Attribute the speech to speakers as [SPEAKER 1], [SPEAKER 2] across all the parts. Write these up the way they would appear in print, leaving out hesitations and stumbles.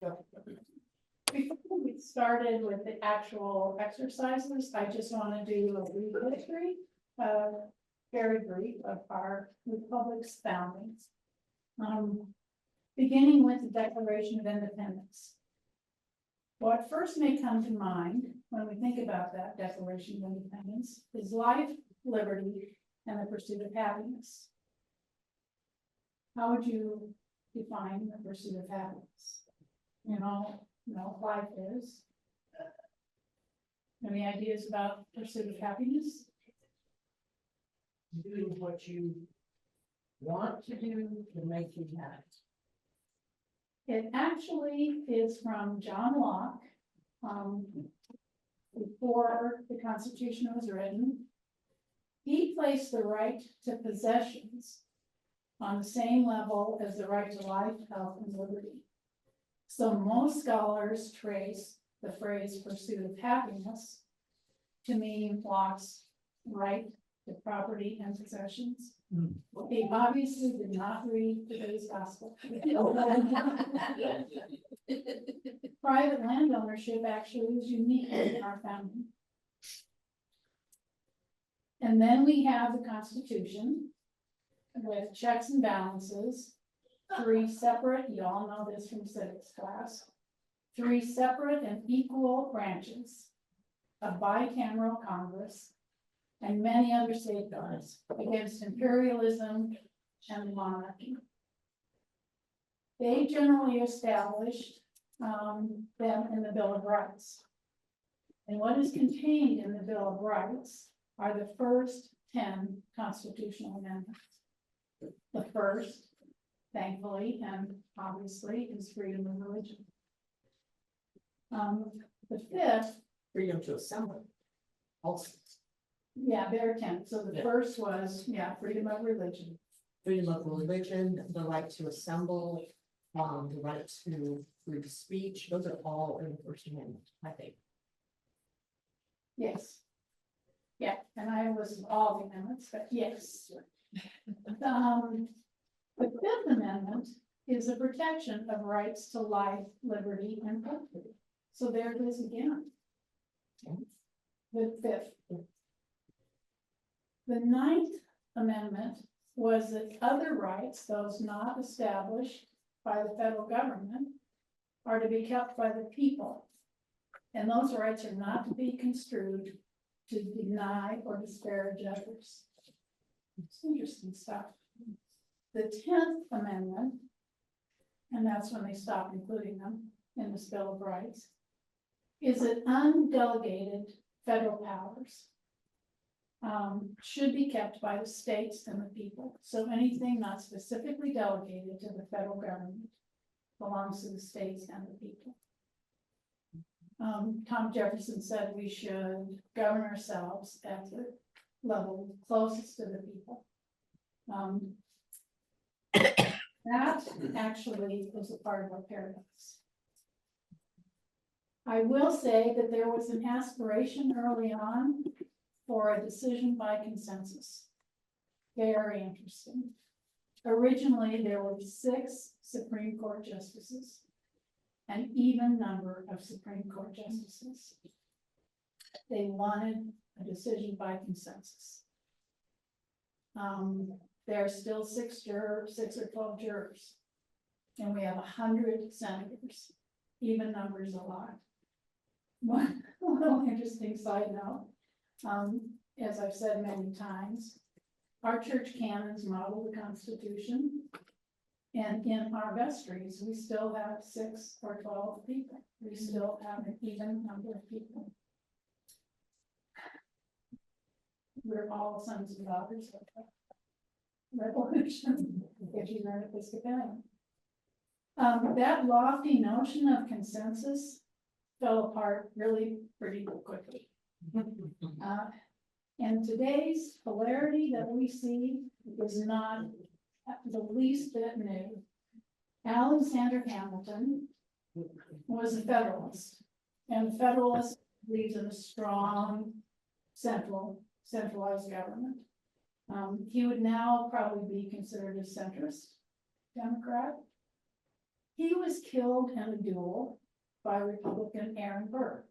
[SPEAKER 1] Before we started with the actual exercises, I just want to do a brief history, very brief, of our republic's foundings. Beginning with the Declaration of Independence. What first may come to mind when we think about that Declaration of Independence is life, liberty, and the pursuit of happiness. How would you define the pursuit of happiness? You know, life is. Any ideas about pursuit of happiness?
[SPEAKER 2] Doing what you want to do to make you happy.
[SPEAKER 1] It actually is from John Locke, before the Constitution was written. He placed the right to possessions on the same level as the right to life, health, and liberty. So most scholars trace the phrase pursuit of happiness to mean Locke's right to property and possessions. He obviously did not read today's gospel. Private land ownership actually is unique in our founding. And then we have the Constitution with checks and balances, three separate, you all know this from civics class, three separate and equal branches, a bicameral Congress, and many other safeguards against imperialism and monarchy. They generally established them in the Bill of Rights. And what is contained in the Bill of Rights are the first 10 constitutional amendments. The first, thankfully, and obviously, is freedom of religion. The fifth,
[SPEAKER 2] Freedom to assemble. Also,
[SPEAKER 1] yeah, there are 10. So the first was, freedom of religion.
[SPEAKER 2] freedom of religion, the right to assemble, the right to free speech, those are all in the First Amendment, I think.
[SPEAKER 1] Yes. Yeah, and I listed all the amendments, but yes. The Fifth Amendment is a protection of rights to life, liberty, and property. So there it is again. The fifth. The Ninth Amendment was that other rights, those not established by the federal government, are to be kept by the people. And those rights are not to be construed to deny or disparage others. It's interesting stuff. The 10th Amendment, and that's when they stopped including them in the Bill of Rights, is that undelegated federal powers should be kept by the states and the people. So anything not specifically delegated to the federal government belongs to the states and the people. Tom Jefferson said we should govern ourselves at the level closest to the people. That actually is a part of our paradox. I will say that there was an aspiration early on for a decision by consensus. Very interesting. Originally, there were 6 Supreme Court justices, an even number of Supreme Court justices. They wanted a decision by consensus. There are still 6 or 12 jurors, and we have 100 senators. Even numbers a lot. One little interesting side note, as I've said many times, our church canons model the Constitution, and in our vestries, we still have 6 or 12 people. We still have an even number of people. We're all sons and daughters of the Revolution, if you're an Episcopalian. That lofty notion of consensus fell apart really pretty quickly. And today's polarity that we see is not the least bit new. Alexander Hamilton was a Federalist, and the Federalist believes in a strong centralized government. He would now probably be considered a centrist Democrat. He was killed in a duel by Republican Aaron Burr.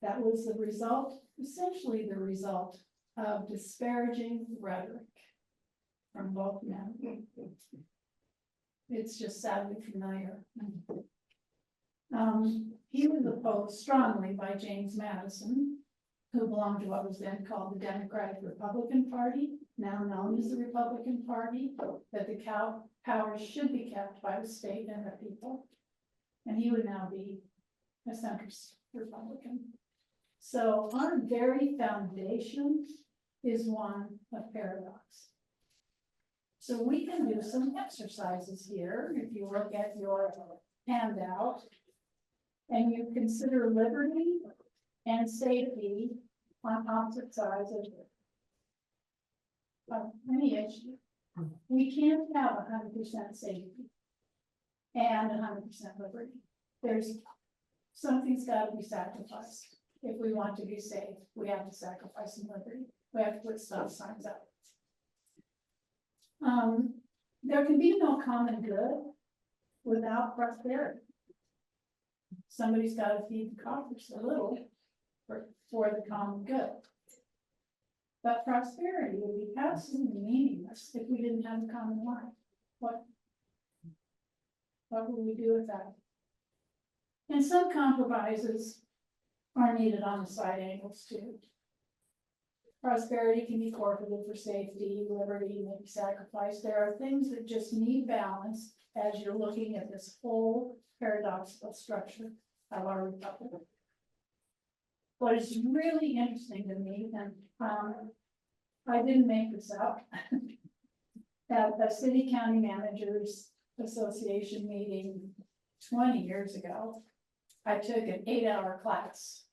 [SPEAKER 1] That was the result, essentially the result of disparaging rhetoric from both men. It's just sadly familiar. He was opposed strongly by James Madison, who belonged to what was then called the Democratic Republican Party, now known as the Republican Party, that the powers should be kept by the state and the people. And he would now be a centrist Republican. So our very foundation is one of paradox. So we can do some exercises here. If you look at your handout and you consider liberty and safety on opposite sides of any issue. We can't have 100% safety and 100% liberty. Something's got to be sacrificed. If we want to be safe, we have to sacrifice some liberty. We have to put stop signs up. There can be no common good without prosperity. Somebody's got to feed the coffers a little for the common good. But prosperity would be absolutely meaningless if we didn't have a common life. What would we do with that? And some compromises are needed on the side angles too. Prosperity can be forfeited for safety, liberty may be sacrificed. There are things that just need balance as you're looking at this whole paradoxical structure of our republic. What is really interesting to me, and I didn't make this up, at the City County Managers Association meeting 20 years ago, I took an 8-hour class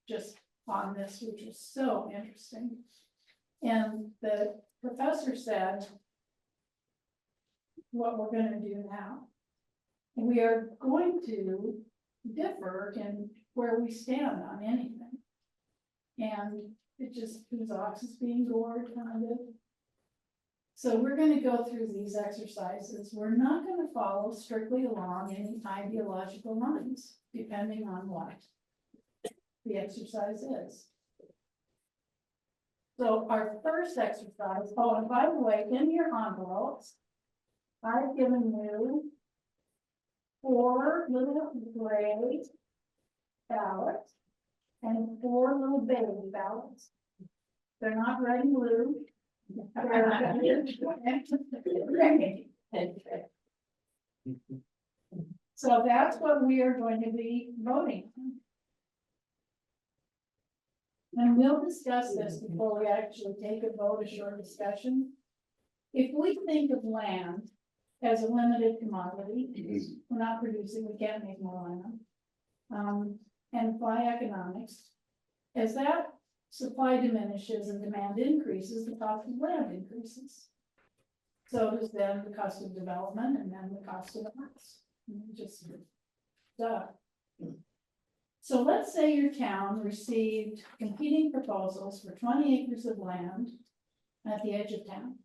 [SPEAKER 1] just on this, which was so interesting. And the professor said, what we're going to do now, we are going to differ in where we stand on anything. And it just, whose ox is being gored, kind of. So we're going to go through these exercises. We're not going to follow strictly along any ideological lines, depending on what the exercise is. So our first exercise, oh, and by the way, in your envelopes, I've given you 4 little gray ballots and 4 little baby ballots. They're not red and blue. So that's what we are going to be voting on. And we'll discuss this before we actually take a vote, a short discussion. If we think of land as a limited commodity, we're not producing, we can't make more land. And apply economics, as that supply diminishes and demand increases, the cost of land increases. So does then the cost of development and then the cost of the house. Just duh. So let's say your town received competing proposals for 20 acres of land at the edge of town.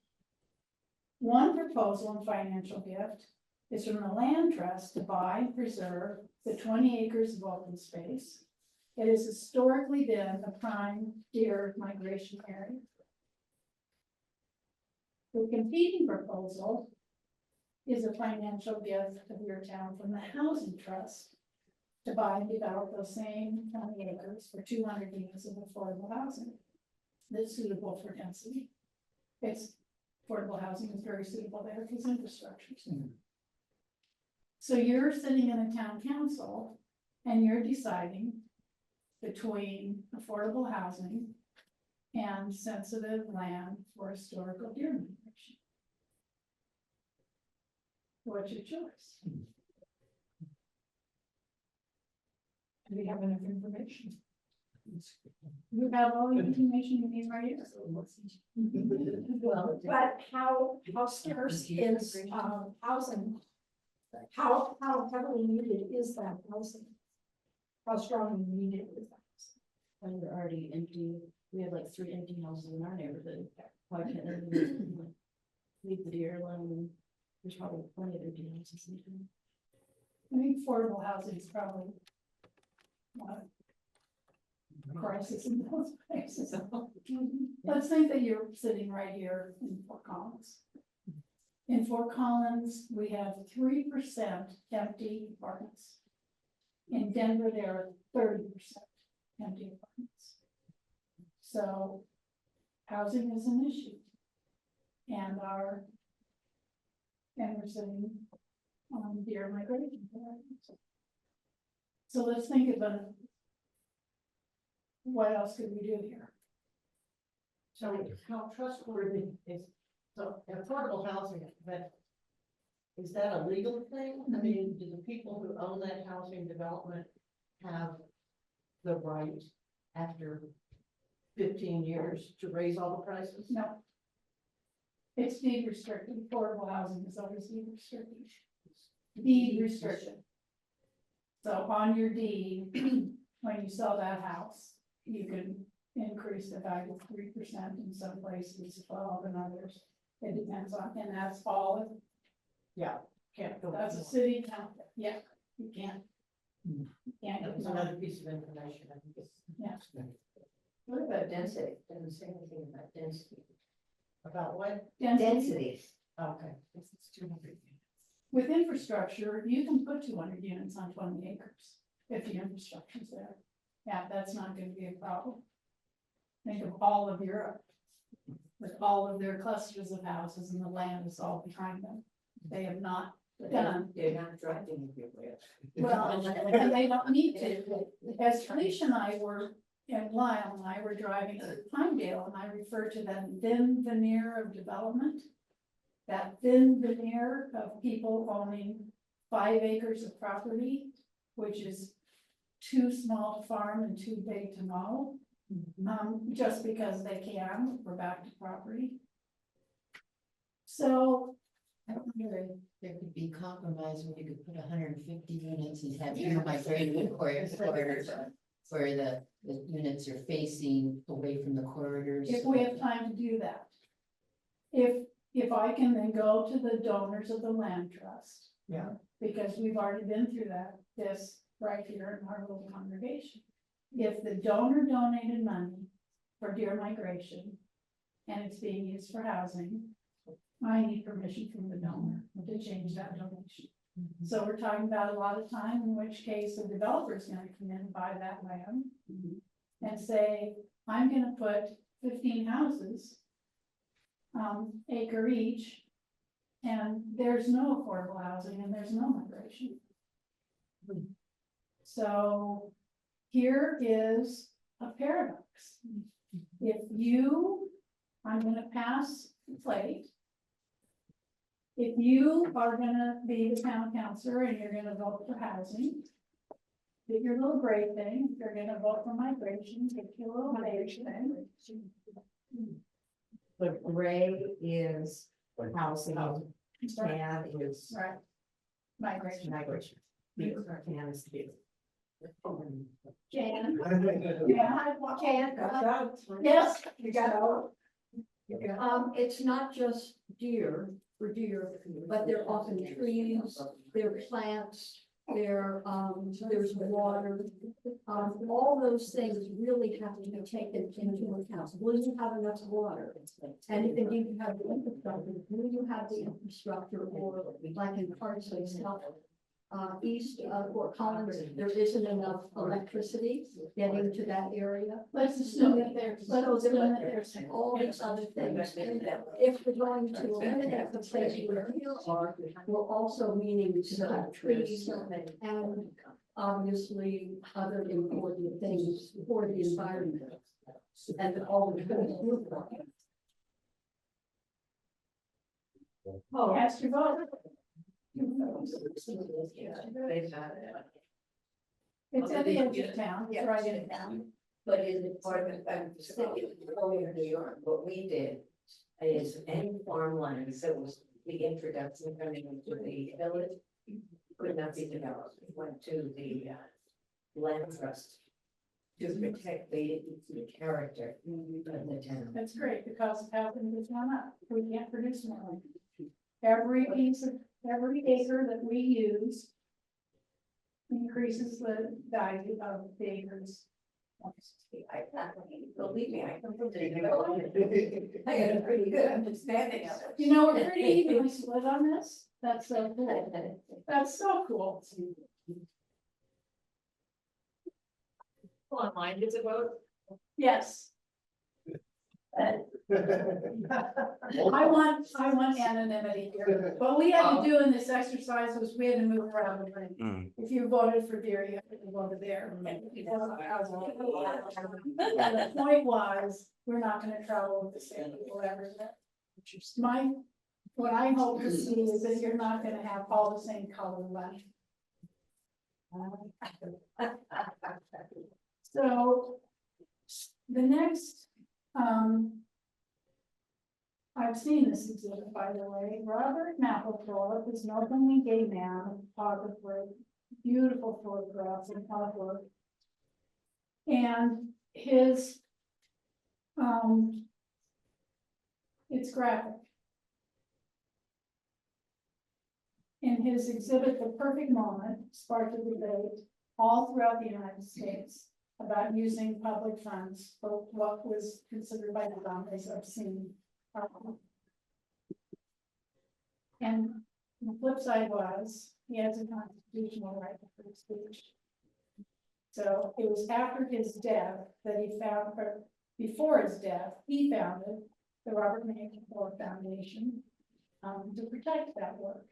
[SPEAKER 1] One proposal and financial gift is from the land trust to buy and preserve the 20 acres of open space. It has historically been a prime deer migration area. The competing proposal is a financial gift of your town from the housing trust to buy and develop those same 20 acres for 200 units of affordable housing that's suitable for density. It's affordable housing is very suitable there because infrastructure. So you're sitting in a town council and you're deciding between affordable housing and sensitive land for historical deer migration. What's your choice? Do we have enough information? You have all the information you need right here.
[SPEAKER 3] Well, but how scarce is housing? How heavily needed is that housing? How strongly needed is that?
[SPEAKER 4] And we're already empty. We have like 3 empty houses in our neighborhood. Why can't they leave the deer alone? There's probably plenty of empty houses in town.
[SPEAKER 1] I think affordable housing is probably not a crisis in those places. Let's think that you're sitting right here in Fort Collins. In Fort Collins, we have 3% empty apartments. In Denver, there are 30% empty apartments. So housing is an issue. And we're sitting on deer migration. So let's think about what else could we do here?
[SPEAKER 2] So how trustworthy is, so affordable housing, but is that a legal thing? I mean, do the people who own that housing development have the right after 15 years to raise all the prices?
[SPEAKER 1] No. It's deed restricted. Affordable housing is always deed restricted. Deed restriction. So on your deed, when you sell that house, you can increase the value 3% in some places, 12 in others. It depends on, and that's all.
[SPEAKER 2] Yeah.
[SPEAKER 1] Can't, that's a city count. Yeah, you can't. You can't.
[SPEAKER 2] That was another piece of information. I think it's.
[SPEAKER 1] Yeah.
[SPEAKER 5] What about density? Doesn't say anything about density.
[SPEAKER 2] About what?
[SPEAKER 5] Density.
[SPEAKER 2] Okay.
[SPEAKER 1] With infrastructure, you can put 200 units on 20 acres if the infrastructure's there. Yeah, that's not gonna be a problem. Think of all of Europe. With all of their clusters of houses and the land is all behind them. They have not done,
[SPEAKER 5] They're not driving everywhere.
[SPEAKER 1] well, and they don't need to. As Felicia and I were, and Lyle and I were driving to Pinedale, and I referred to that thin veneer of development. That thin veneer of people owning 5 acres of property, which is too small to farm and too big to mow. Just because they can, we're back to property. So,
[SPEAKER 6] I wonder if there could be compromise where you could put 150 units and have your migration corridors where the units are facing away from the corridors.
[SPEAKER 1] if we have time to do that. If I can then go to the donors of the land trust.
[SPEAKER 2] Yeah.
[SPEAKER 1] Because we've already been through this right here in our little congregation. If the donor donated money for deer migration and it's being used for housing, I need permission from the donor to change that donation. So we're talking about a lot of time, in which case the developer is gonna come in and buy that land and say, I'm gonna put 15 houses, acre each, and there's no affordable housing and there's no migration. So here is a paradox. If you, I'm gonna pass the plate. If you are gonna be the town councilor and you're gonna vote for housing, get your little gray thing. If you're gonna vote for migration, get your little beige thing.
[SPEAKER 2] The gray is housing, tan is
[SPEAKER 1] Right. Migration.
[SPEAKER 2] migration. Tan is the.
[SPEAKER 1] Jan.
[SPEAKER 3] Yeah, Jan,
[SPEAKER 1] Yes.
[SPEAKER 3] you got it's not just deer for deer, but they're often trees, they're plants, there's water. All those things really have to be taken into account. Will you have enough water? And if indeed you have the infrastructure, will you have the infrastructure, or like in parts of South east of Fort Collins, there isn't enough electricity getting to that area.
[SPEAKER 1] Let's assume that there's,
[SPEAKER 3] All these other things, and if we're going to eliminate the place where hills are, we're also meaning to have trees and obviously other important things for the environment. And all the. Oh,
[SPEAKER 1] cast your vote. It's at the edge of town, it's right in town.
[SPEAKER 5] But in the part of the city of New York, what we did is any farmland that was the introduction coming into the village could not be developed. It went to the land trust to protect the character of the town.
[SPEAKER 1] That's great, because of housing has gone up, we can't produce more. Every acre that we use increases the value of the acres.
[SPEAKER 5] Believe me, I come from the development. I got a pretty good understanding of it.
[SPEAKER 1] You know, we're pretty evenly split on this. That's so cool. That's so cool.
[SPEAKER 5] Online, is it vote?
[SPEAKER 1] Yes. I want anonymity here. What we had to do in this exercise was we had to move around the ring. If you voted for there, you have to vote there. The point was, we're not gonna travel with the same people ever. What I hope to see is that you're not gonna have all the same color left. So, the next, I've seen this exhibit, by the way. Robert Mapplethorpe is an openly gay man, photographer, beautiful photographs and artwork. And his, it's graphic. In his exhibit, The Perfect Moment, sparked a debate all throughout the United States about using public funds for what was considered by the boundaries obscene. And the flip side was, he has a constitutional right to free speech. So it was after his death that he found, or before his death, he founded the Robert Mapplethorpe Foundation to protect that work.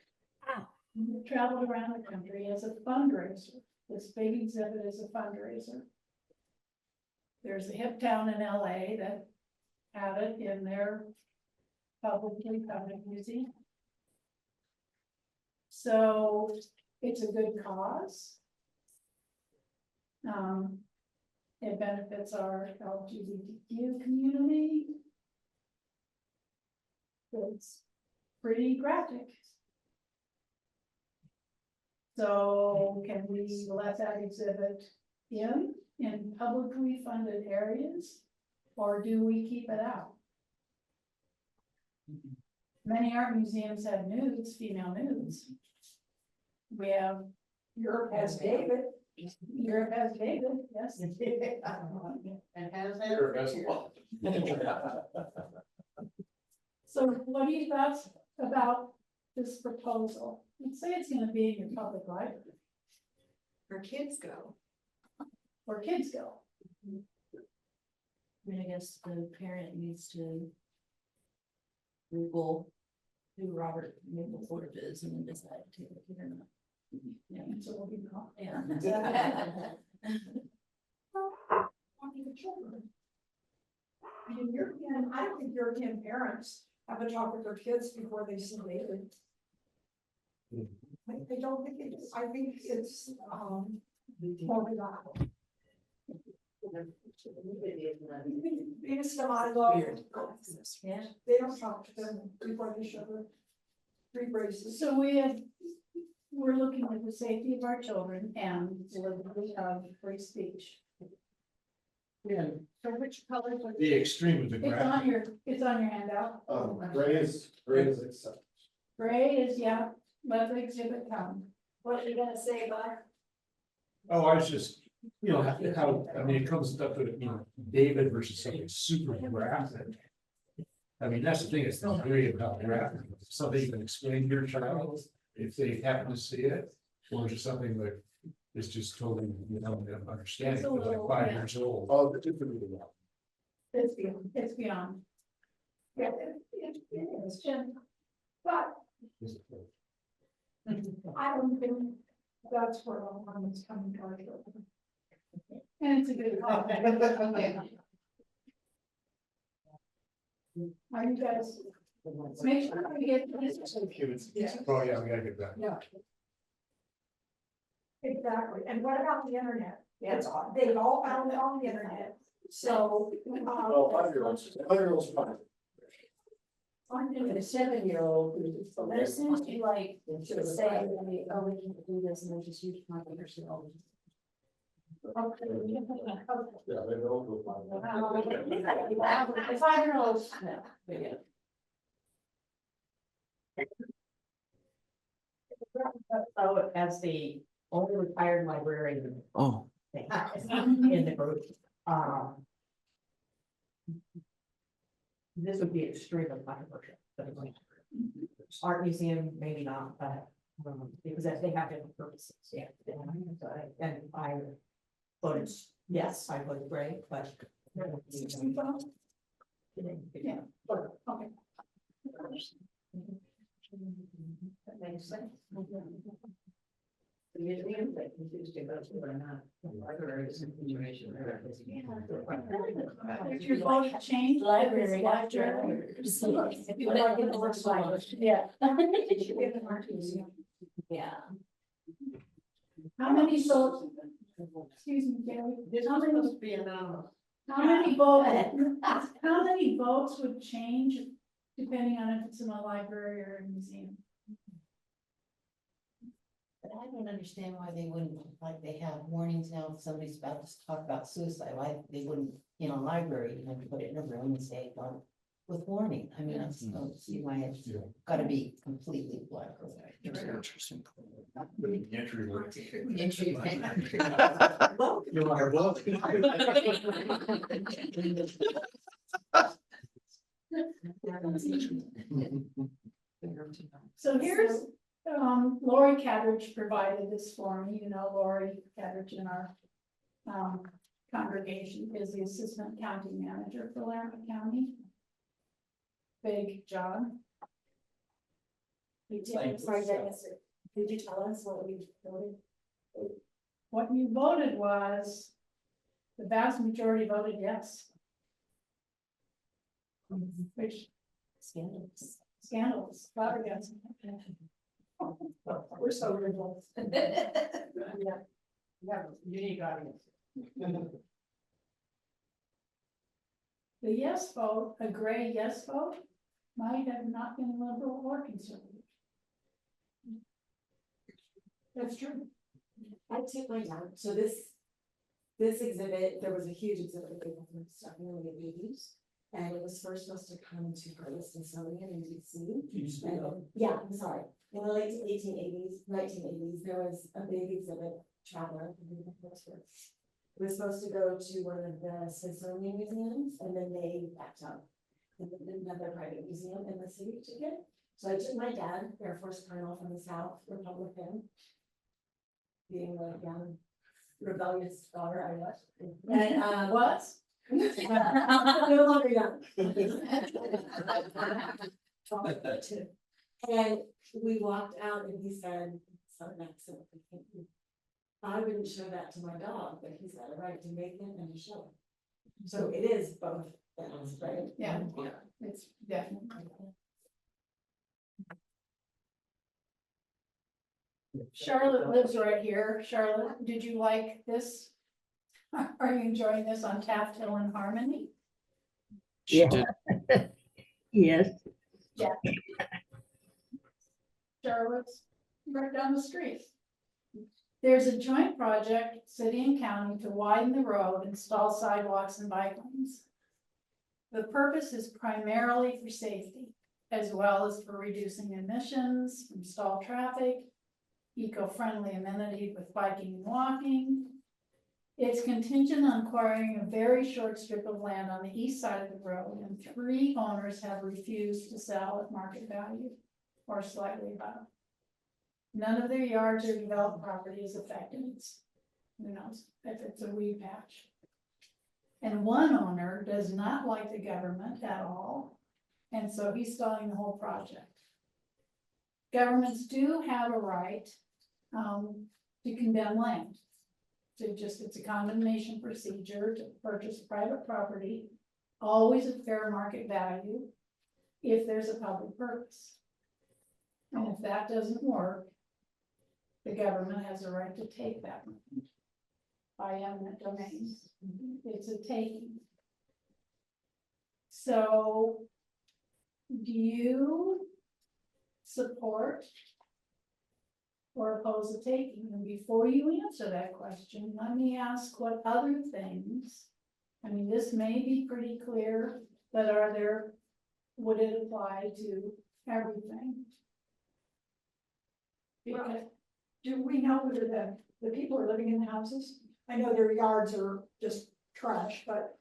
[SPEAKER 1] He traveled around the country as a fundraiser. This big exhibit is a fundraiser. There's a hip town in LA that had it in their publicly funded museum. So it's a good cause. It benefits our LGBTQ community. It's pretty graphic. So can we let that exhibit in publicly funded areas, or do we keep it out? Many art museums have nudes, female nudes. We have, Europe has David. Europe has David, yes.
[SPEAKER 2] And has that.
[SPEAKER 7] Sure, as well.
[SPEAKER 1] So what do you thoughts about this proposal? Let's say it's gonna be in your public library,
[SPEAKER 5] Where kids go.
[SPEAKER 1] where kids go.
[SPEAKER 4] I mean, I guess the parent needs to Google who Robert Mapplethorpe is and then decide to take it or not.
[SPEAKER 1] Yeah, so we'll be caught.
[SPEAKER 4] Yeah.
[SPEAKER 8] I mean, European, I don't think European parents have a talk with their kids before they see David. I don't think it is, I think it's, more reliable. It's the model.
[SPEAKER 4] Yeah.
[SPEAKER 8] They don't talk to them before they show them three braces.
[SPEAKER 1] So we're looking at the safety of our children and the liberty of free speech.
[SPEAKER 7] Yeah,
[SPEAKER 2] So which colors are?
[SPEAKER 7] the extreme of the
[SPEAKER 1] It's
[SPEAKER 7] graph.
[SPEAKER 1] it's on your handout.
[SPEAKER 7] Gray is accepted.
[SPEAKER 1] Gray is, yeah, let the exhibit come.
[SPEAKER 8] What are you gonna say, Bud?
[SPEAKER 7] Oh, I was just, how, I mean, it comes up to, David versus something super graphic. I mean, that's the thing, it's not really about graphic, it's something you can explain to your child if they happen to see it. Or just something that is just totally, understanding,
[SPEAKER 1] It's a
[SPEAKER 7] like
[SPEAKER 1] little,
[SPEAKER 7] 5
[SPEAKER 1] yeah.
[SPEAKER 7] years old. Oh, the different.
[SPEAKER 1] It's beyond.
[SPEAKER 8] Yeah, it is, Jim. But I don't think that's where all one is coming to our children.
[SPEAKER 1] And it's a good call. Are you guys, make sure we get this.
[SPEAKER 7] Oh, yeah, we gotta get back.
[SPEAKER 8] Yeah. Exactly, and what about the internet? It's, they've all found it on the internet, so.
[SPEAKER 7] Oh, 5-year-olds fine.
[SPEAKER 3] I'm thinking a 7-year-old who's.
[SPEAKER 4] But it seems to be like, to say, oh, we can do this and then just use my yourself.
[SPEAKER 7] Yeah, they don't go
[SPEAKER 1] The 5-year-olds.
[SPEAKER 2] Oh, as the only retired librarian
[SPEAKER 9] Oh,
[SPEAKER 2] thing in the group. This would be extremely controversial, but it's like, art museum, maybe not, but, because they have different purposes, yeah. And I voted, yes, I voted gray, but.
[SPEAKER 1] Yeah, okay.
[SPEAKER 5] That makes sense. The museum, they confused about whether or not the library is in situation there.
[SPEAKER 1] If your vote changed, library, library. Yeah.
[SPEAKER 4] Yeah.
[SPEAKER 1] How many votes? Excuse me, Gary.
[SPEAKER 2] This was supposed to be anonymous.
[SPEAKER 1] How many votes, how many votes would change depending on if it's in a library or a museum?
[SPEAKER 6] But I don't understand why they wouldn't, like, they have warnings now, if somebody's about to talk about suicide, why they wouldn't, in a library, you have to put it in a room and say, well, with warning. I mean, I just don't see why it's gotta be completely black or white.
[SPEAKER 9] interesting.
[SPEAKER 6] Entry.
[SPEAKER 7] You are well.
[SPEAKER 1] So here's, Lori Cadridge provided this for me, you know, Lori Cadridge in our congregation is the assistant county manager for Laramie County. Big job.
[SPEAKER 4] Sorry, I missed it. Could you tell us what we voted?
[SPEAKER 1] What you voted was, the vast majority voted yes, which scandalous, flabbergasting.
[SPEAKER 2] We're so liberal. Yeah, unique audience.
[SPEAKER 1] The yes vote, a gray yes vote, might have not been liberal or conservative. That's true.
[SPEAKER 4] I took my time, so this exhibit, there was a huge exhibit that they had starting in the eighties. And it was first supposed to come to Curtis Smithsonian in DC. Yeah, I'm sorry, in the late 1980s, there was a big exhibit, Traveler. It was supposed to go to one of the Smithsonian museums, and then they backed up. And then another private museum in the city took it. So I took my dad, Air Force Colonel from the South, Republican, being the young rebellious daughter I was. And
[SPEAKER 1] Was?
[SPEAKER 4] no longer young. And we walked out and he said, "Southern accent. I wouldn't show that to my dog, but he's got a right to make it and to show it." So it is both things, right?
[SPEAKER 1] Yeah, it's definitely. Charlotte lives right here. Charlotte, did you like this? Are you enjoying this on Taft Hill and Harmony?
[SPEAKER 9] She did.
[SPEAKER 10] Yes,
[SPEAKER 1] Charlotte's right down the street. There's a joint project, city and county, to widen the road, install sidewalks and bike lanes. The purpose is primarily for safety, as well as for reducing emissions from stalled traffic, eco-friendly amenity with biking and walking. It's contingent on acquiring a very short strip of land on the east side of the road, and 3 owners have refused to sell at market value or slightly above. None of their yards or developed property is affected. It's, who knows if it's a weed patch. And 1 owner does not like the government at all, and so he's stalling the whole project. Governments do have a right to condemn land. It's a condemnation procedure to purchase private property, always at fair market value, if there's a public purpose. And if that doesn't work, the government has a right to take that by eminent domain. It's a taking. So, do you support or oppose the taking? And before you answer that question, let me ask what other things, I mean, this may be pretty clear, but would it apply to everything? Because,
[SPEAKER 8] Do we know whether the people are living in the houses? I know their yards are just trash, but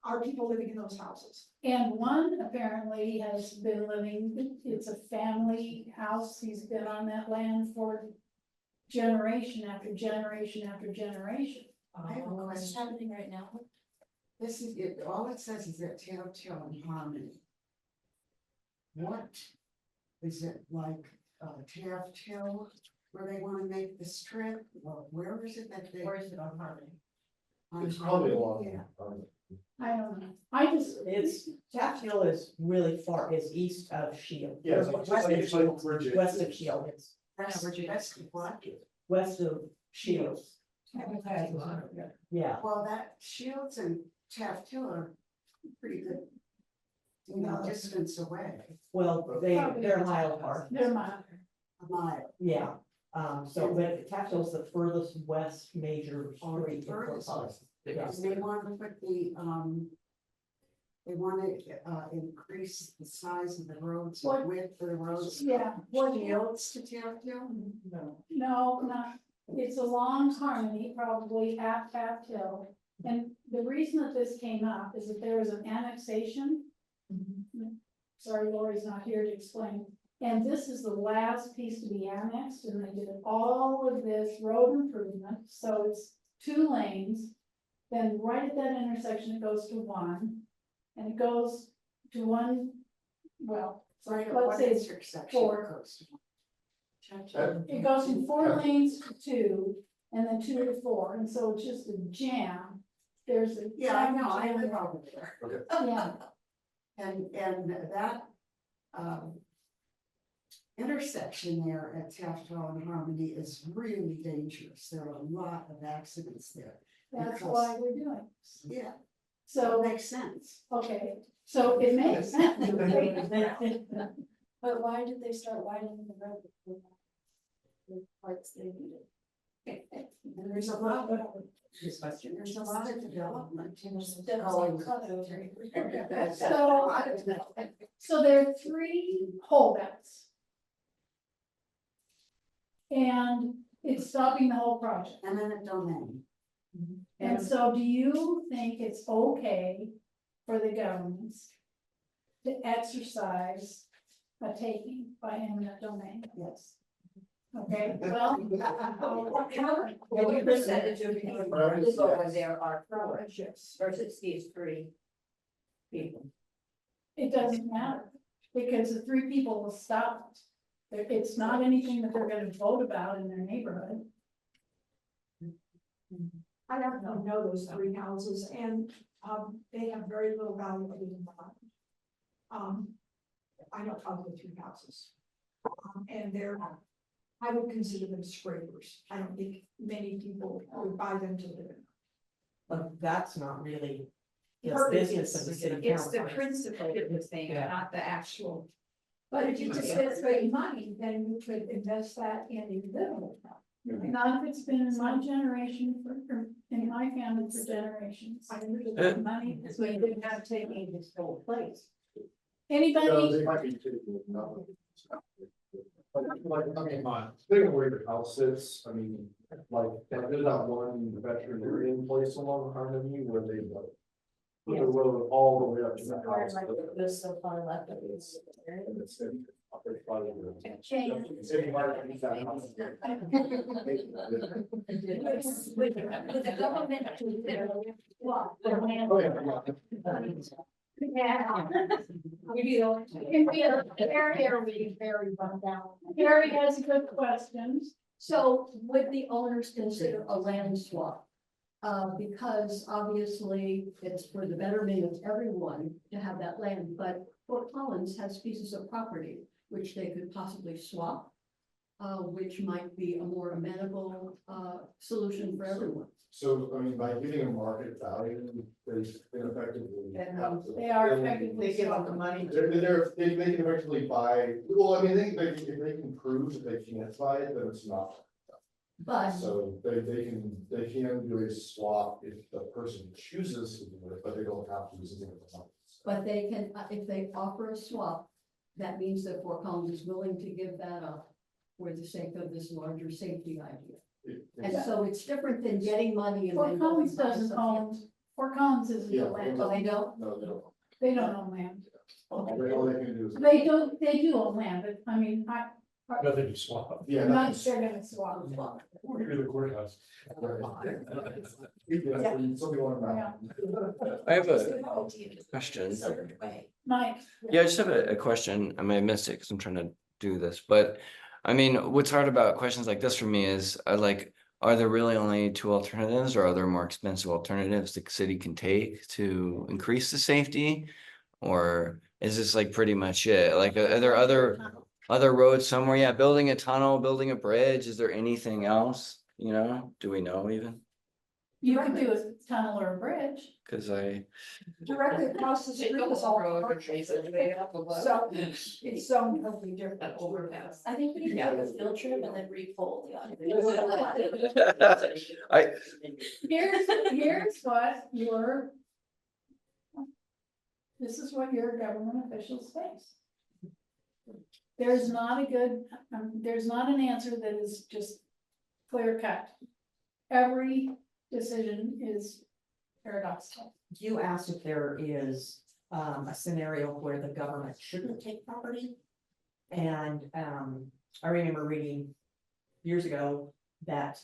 [SPEAKER 8] are people living in those houses?
[SPEAKER 1] And one apparently has been living, it's a family house, he's been on that land for generation after generation after generation.
[SPEAKER 4] I have a question.
[SPEAKER 6] happening right now?
[SPEAKER 4] This is it, all it says is that Tail and Harmony. What? Is it like, Taft Hill, where they wanna make the strip, or where is it that they?
[SPEAKER 2] Or is it on Harmony?
[SPEAKER 11] It's probably along.
[SPEAKER 4] Yeah.
[SPEAKER 1] I don't know, I just,
[SPEAKER 2] It's, Taft Hill is really far, is east of Shield.
[SPEAKER 11] Yeah, it's like, just like, it's like Bridget.
[SPEAKER 2] West of Shield, it's
[SPEAKER 4] That's what?
[SPEAKER 2] west of Shield,
[SPEAKER 8] Okay.
[SPEAKER 2] yeah.
[SPEAKER 4] Well, that Shields and Taft Hill are pretty good. Distance away,
[SPEAKER 2] Well, they're a mile apart,
[SPEAKER 1] they're my,
[SPEAKER 4] a mile.
[SPEAKER 2] yeah. So, but Taft Hill's the furthest west major street. in Fort
[SPEAKER 4] furthest
[SPEAKER 2] Collins. Yeah.
[SPEAKER 4] And they want to put the, they want to, increase the size of the roads,
[SPEAKER 1] What?
[SPEAKER 4] width of the roads.
[SPEAKER 1] yeah.
[SPEAKER 4] What Shields to Taft Hill?
[SPEAKER 2] No.
[SPEAKER 1] No, not, it's along Harmony, probably at Taft Hill. And the reason that this came up is that there was an annexation. Sorry, Lori's not here to explain. And this is the last piece to be annexed, and they did all of this road improvement, so it's 2 lanes. Then right at that intersection, it goes to 1, and it goes to 1, well,
[SPEAKER 4] Right at
[SPEAKER 1] let's
[SPEAKER 4] what
[SPEAKER 1] say it's
[SPEAKER 4] intersection
[SPEAKER 1] 4.
[SPEAKER 4] it goes to.
[SPEAKER 11] That-
[SPEAKER 1] It goes from 4 lanes to 2, and then 2 to 4, and so it's just a jam. There's a.
[SPEAKER 4] Yeah, I know, I
[SPEAKER 1] jam.
[SPEAKER 4] live over there.
[SPEAKER 1] Yeah,
[SPEAKER 4] And that, intersection there at Taft Hill and Harmony is really dangerous. There are a lot of accidents there.
[SPEAKER 1] that's why we're doing this.
[SPEAKER 4] Yeah,
[SPEAKER 1] So,
[SPEAKER 4] makes sense.
[SPEAKER 1] okay, so it makes sense.
[SPEAKER 3] But why did they start widening the road? The parts they needed.
[SPEAKER 4] And there's a lot of, there's a lot of development.
[SPEAKER 1] So there are 3 holdouts. And it's stopping the whole project.
[SPEAKER 4] Eminent domain.
[SPEAKER 1] And so do you think it's okay for the governments to exercise a taking by eminent domain?
[SPEAKER 4] Yes.
[SPEAKER 1] Okay, well.
[SPEAKER 5] What percentage of people over there are for versus these 3 people?
[SPEAKER 1] It doesn't matter, because the 3 people will stop it. It's not anything that they're gonna vote about in their neighborhood.
[SPEAKER 8] I don't know those 3 houses, and, they have very little value in mind. I don't know the 3 houses. And I would consider them scrapers. I don't think many people would buy them to live in.
[SPEAKER 2] But that's not really the
[SPEAKER 8] Part of it
[SPEAKER 2] business of the city
[SPEAKER 8] It's the
[SPEAKER 2] council.
[SPEAKER 8] principle of the thing,
[SPEAKER 2] Yeah.
[SPEAKER 8] not the actual. But if you just spend money, then you could invest that in a livable.
[SPEAKER 1] Not if it's been in my generation, in my family for generations.
[SPEAKER 8] I mean,
[SPEAKER 1] Money,
[SPEAKER 2] So you didn't have taking this whole place.
[SPEAKER 11] So
[SPEAKER 1] anybody,
[SPEAKER 11] they might be too, no. Like, I mean, depending on where your house sits, I mean, like, there's that one veterinarian place along Harmony where they like. Put the road all the way up to the house.
[SPEAKER 6] This so far left of
[SPEAKER 11] It's- it's in upper part of the-
[SPEAKER 1] Jane.
[SPEAKER 11] City market, it's that house.
[SPEAKER 3] With the government to their, what, their land.
[SPEAKER 11] Oh, yeah.
[SPEAKER 1] yeah.
[SPEAKER 3] Very run down.
[SPEAKER 1] Harry has a good question.
[SPEAKER 3] So would the owners consider a land swap? Because obviously it's for the betterment of everyone to have that land, but Fort Collins has pieces of property which they could possibly swap. Which might be a more amenable, solution for everyone.
[SPEAKER 11] So, I mean, by giving a market value, they effectively. have to-
[SPEAKER 1] They are effectively.
[SPEAKER 2] They give up the money.
[SPEAKER 11] They can effectively buy, well, I mean, if they can prove that they can't buy it, then it's not.
[SPEAKER 3] But
[SPEAKER 11] So they can do a swap if the person chooses to do it, but they don't have to use it.
[SPEAKER 3] But they can, if they offer a swap, that means that Fort Collins is willing to give that up. for the sake of this larger safety idea.
[SPEAKER 11] It-
[SPEAKER 3] And so it's different than getting money and then
[SPEAKER 1] Fort
[SPEAKER 3] going
[SPEAKER 1] Collins
[SPEAKER 3] buy
[SPEAKER 1] doesn't
[SPEAKER 3] something.
[SPEAKER 1] own, Fort Collins isn't
[SPEAKER 11] Yeah.
[SPEAKER 1] a land,
[SPEAKER 3] Oh, they don't?
[SPEAKER 11] No, they don't.
[SPEAKER 1] they don't own land.
[SPEAKER 11] All they can do is.
[SPEAKER 1] They do own land, but I mean,
[SPEAKER 7] Nothing to swap.
[SPEAKER 11] Yeah.
[SPEAKER 1] I'm not
[SPEAKER 11] that's-
[SPEAKER 1] sure gonna swap.
[SPEAKER 7] We're near the courthouse.
[SPEAKER 11] Yeah, somebody want
[SPEAKER 1] Yeah.
[SPEAKER 11] to.
[SPEAKER 9] I have a question.
[SPEAKER 1] Mike,
[SPEAKER 9] Yeah, I just have a question. I may have missed it because I'm trying to do this, but I mean, what's hard about questions like this for me is are there really only two alternatives or are there more expensive alternatives the city can take to increase the safety? Or is this like pretty much it? Like, are there other roads somewhere? Yeah, building a tunnel, building a bridge. Is there anything else? You know, do we know even?
[SPEAKER 1] you could do a tunnel or a bridge.
[SPEAKER 9] Cause
[SPEAKER 8] Directly across the street is all commercial. So it's so totally different.
[SPEAKER 4] I think we need to have a field trip and then re-poll
[SPEAKER 9] I,
[SPEAKER 1] Here's what this is what your government officials face. There's not there's not an answer that is just clear cut. Every decision is paradoxical.
[SPEAKER 2] You asked if there is a scenario where the government shouldn't take property. And I remember reading years ago that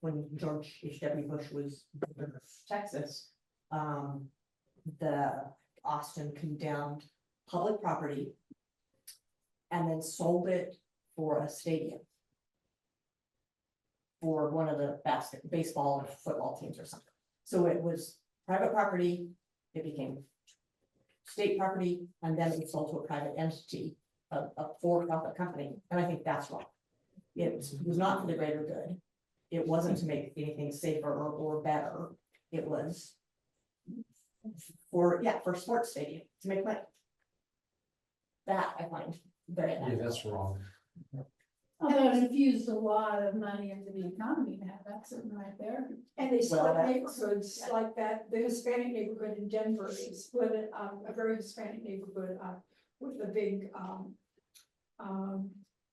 [SPEAKER 2] when George H.W. Bush was governor of Texas, the Austin condemned public property and then sold for a stadium for one of the baseball or football teams or something. So it was private property, it became state property, and then it was sold to a private entity, a for-profit company, and I think that's wrong. It was not for the greater good. It wasn't to make anything safer or better. It was for a sports stadium, to make money. That I find very.
[SPEAKER 7] Yeah, that's wrong.
[SPEAKER 1] Although it infused a lot of money into the economy to have that sitting right there.
[SPEAKER 8] And they
[SPEAKER 2] Well,
[SPEAKER 8] split
[SPEAKER 2] that-
[SPEAKER 8] neighborhoods like that, the Hispanic neighborhood in Denver, they split it, a very Hispanic neighborhood, with a big,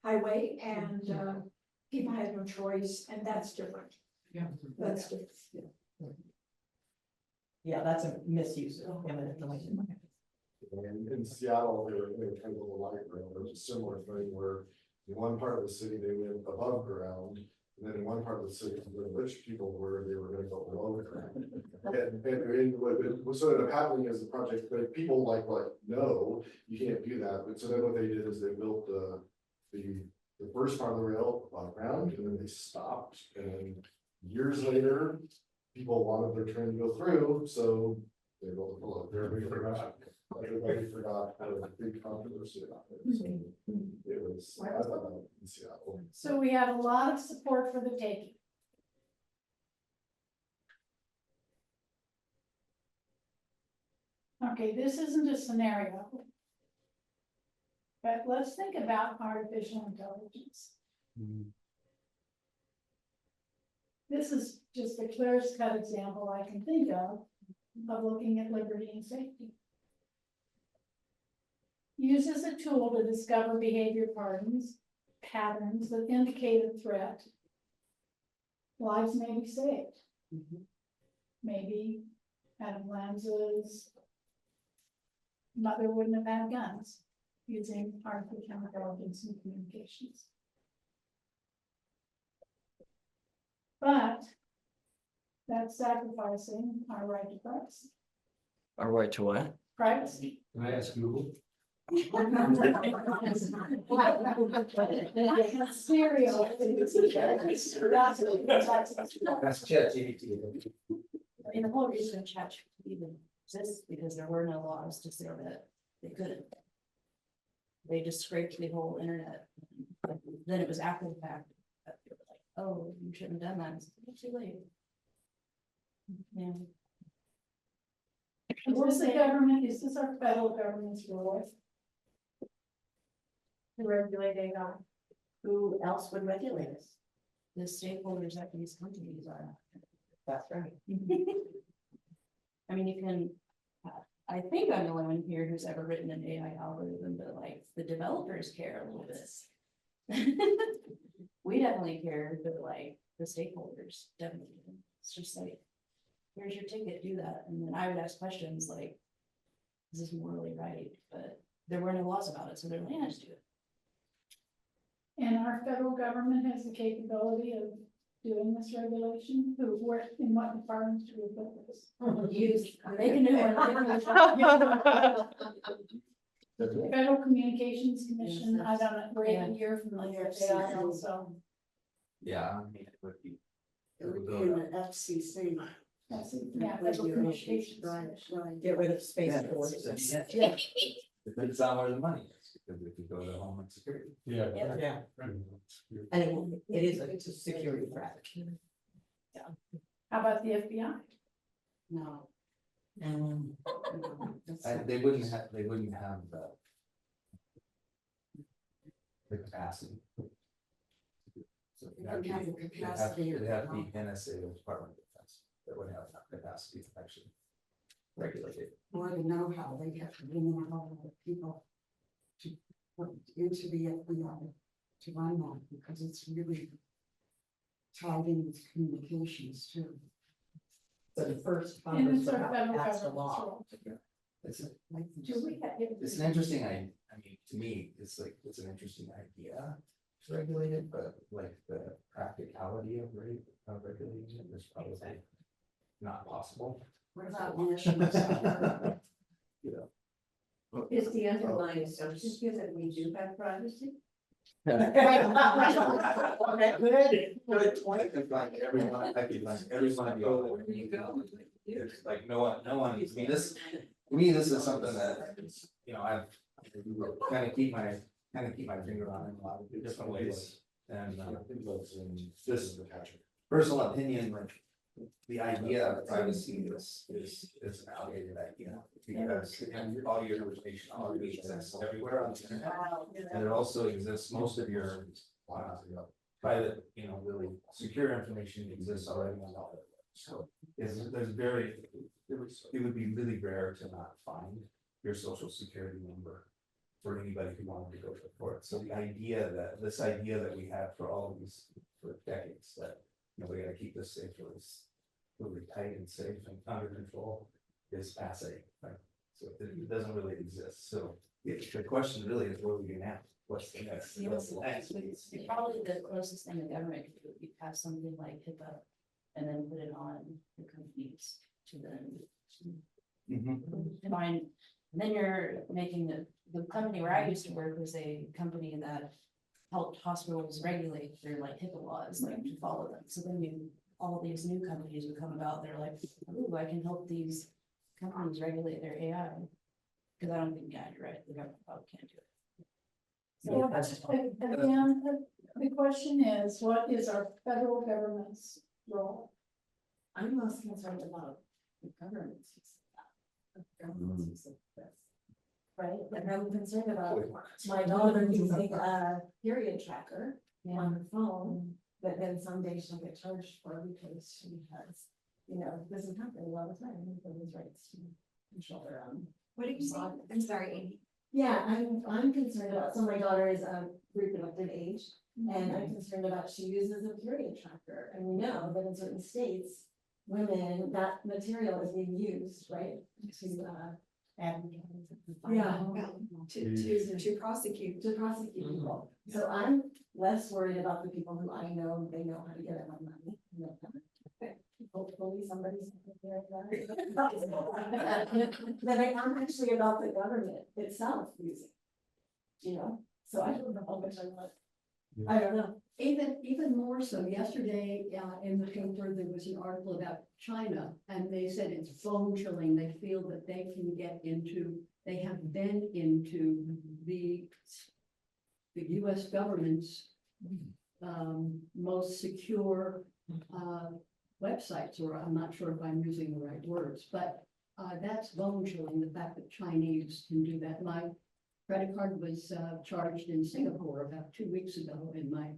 [SPEAKER 8] highway and, people had no choice, and that's different.
[SPEAKER 2] Yeah.
[SPEAKER 8] That's different.
[SPEAKER 2] Yeah, that's a misuse of eminent domain.
[SPEAKER 11] And in Seattle, they were kind of a light rail, there was a similar thing where in one part of the city, they went above ground. And then in one part of the city, where the rich people were, they were gonna go below ground. And what sort of happening is the project, but people like, no, you can't do that. But so then what they did is they built the first part of the rail above ground, and then they stopped. And then years later, people wanted their train to go through, so they built it below. Everybody forgot how the big controversy about it. So it was, I don't know, in Seattle.
[SPEAKER 1] So we have a lot of support for the taking. Okay, this isn't a scenario. But let's think about artificial intelligence. This is just the clearest cut example I can think of looking at liberty and safety. Uses a tool to discover behavior patterns that indicate a threat. Lives may be saved. Maybe Adam Lanza's mother wouldn't have had guns using artificial intelligence and communications. But that's sacrificing our right to privacy.
[SPEAKER 9] our right to what?
[SPEAKER 1] Privacy.
[SPEAKER 7] Can I ask Google?
[SPEAKER 1] Serial.
[SPEAKER 7] That's ChatGPT.
[SPEAKER 4] I mean, the whole reason ChatGPT even exists because there were no laws to say that they couldn't. They just scraped the whole internet. Then it was after the fact that they were like, oh, you shouldn't have done that. It's too late. Yeah.
[SPEAKER 1] Is this the government, is this our federal government's role? To regulate AI.
[SPEAKER 4] Who else would regulate us? The stakeholders that these companies are.
[SPEAKER 2] That's right.
[SPEAKER 4] I mean, you can, I think I'm the only one here who's ever written an AI algorithm, but like the developers care a little bit.
[SPEAKER 12] We definitely care, but like the stakeholders definitely, it's just like, here's your ticket, do that, and then I would ask questions like, is this morally right? But there were no laws about it, so they're like, yeah, just do it.
[SPEAKER 1] And our federal government has the capability of doing this regulation, where, in what departments do we put this?
[SPEAKER 12] Use, make a new one.
[SPEAKER 1] Federal Communications Commission, I don't know, we're in a year from the FCC also.
[SPEAKER 11] Yeah, I mean, it would be.
[SPEAKER 3] It would be in the FCC.
[SPEAKER 1] That's it, yeah, Federal Communications
[SPEAKER 3] Right,
[SPEAKER 1] Commission.
[SPEAKER 3] right.
[SPEAKER 2] Get rid of space
[SPEAKER 11] Yeah,
[SPEAKER 2] force.
[SPEAKER 11] yeah. Depends on where the money is, because if you go to Homeland Security.
[SPEAKER 7] Yeah.
[SPEAKER 2] Yeah.
[SPEAKER 7] Right.
[SPEAKER 2] And it is a security threat.
[SPEAKER 1] How about the FBI?
[SPEAKER 3] No.
[SPEAKER 2] And
[SPEAKER 11] They wouldn't have the capacity. So
[SPEAKER 3] They don't have the capacity.
[SPEAKER 11] it'd have to be NSA or Department of Defense that would have enough capacity to actually regulate it.
[SPEAKER 3] Or the know-how, they have to bring in all the people to put into the FBI to run that, because it's really tied in with communications too.
[SPEAKER 2] so the first
[SPEAKER 1] And
[SPEAKER 2] Congress
[SPEAKER 1] it's
[SPEAKER 2] would
[SPEAKER 1] our
[SPEAKER 2] have to
[SPEAKER 1] federal
[SPEAKER 2] pass the
[SPEAKER 1] government's
[SPEAKER 2] law.
[SPEAKER 1] role.
[SPEAKER 11] It's,
[SPEAKER 3] Like,
[SPEAKER 1] Do we have?
[SPEAKER 11] it's an interesting, I mean, to me, it's like, it's an interesting idea to regulate it, but like the practicality of regulating it is probably not possible.
[SPEAKER 3] What about national security?
[SPEAKER 11] You know.
[SPEAKER 5] Is the underlying assumption here that we do have privacy?
[SPEAKER 11] Good point. Like everyone, I feel like everyone, where do you go? It's like no one, I mean, this, to me, this is something that, you know, I've kind of keep my finger on in a lot of different ways. And just personal opinion, like the idea of privacy is an outdated idea. Because all your information already exists everywhere on the internet. And it also exists, most of your private, you know, really secure information exists already on all of it. So it would be really rare to not find your social security number for anybody who wanted to go for it. So the idea that we had for all of these for decades, that, you know, we gotta keep this safe, really tight and safe and under control, is passe, right? So it doesn't really exist. So the question really is, what are we gonna have? What's the next?
[SPEAKER 12] Probably the closest thing the government could do would be pass something like HIPAA and then put it on the companies to then define. And then you're making the company where I used to work was a company that helped hospitals regulate their like HIPAA laws, like to follow them. So then all these new companies would come about, they're like, ooh, I can help these companies regulate their AI. Because I don't think, yeah, you're right, the government probably can't do it.
[SPEAKER 1] So again, the question is, what is our federal government's role?
[SPEAKER 4] I'm most concerned about the government's use of that. Government's use of this. Right, and I'm concerned about my daughter using a period tracker on her phone, that then someday she'll get charged for because she has, you know, this is happening all the time, women's rights to control their own.
[SPEAKER 8] What did you say? I'm sorry, Amy.
[SPEAKER 4] Yeah, I'm concerned about, so my daughter is reproductive age, and I'm concerned about she uses a period tracker, and we know that in certain states, women, that material is being used, right? To yeah,
[SPEAKER 8] To prosecute.
[SPEAKER 4] to prosecute people. So I'm less worried about the people who I know, they know how to get at my money. You know, hopefully somebody's. But I am actually about the government itself using. You know, so I don't know how much I'm like. I don't know.
[SPEAKER 3] Even more so, yesterday, in the paper, there was an article about China, and they said it's bone chilling. They feel that they can get into, they have been into the US government's most secure websites, or I'm not sure if I'm using the right words, but that's bone chilling, the fact that Chinese can do that. My credit card was charged in Singapore about 2 weeks ago, and my